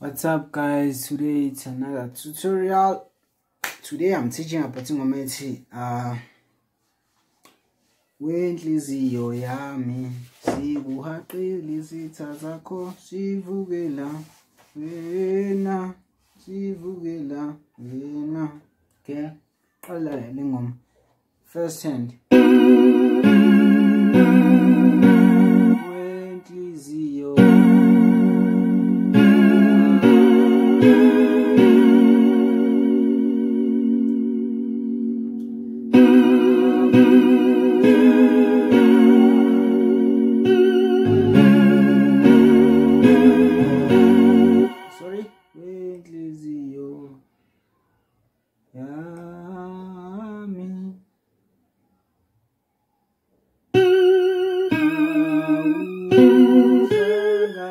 What's up guys, today it's another tutorial. Today I'm teaching about ngomethi wenhliziyo yami Zikuhaqile Izitha Zakho Zivukela wena Zivukela wena. Okay, qala le ngoma first hand. Wenhliziyo wenhliziyo yami awuhlala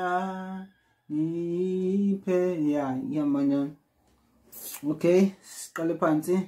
niphe ya manya. Okay, siqale phansi.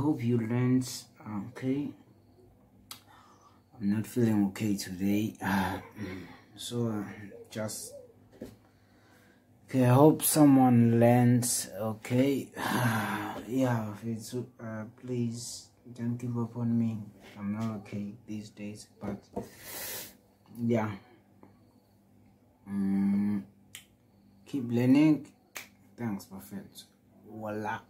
hope you learned. Okay, I'm not feeling okay today, so just okay. I hope someone learns. Okay, yeah. It's, please don't give up on me. I'm not okay these days, but yeah. Keep learning. Thanks, my friends. Voila.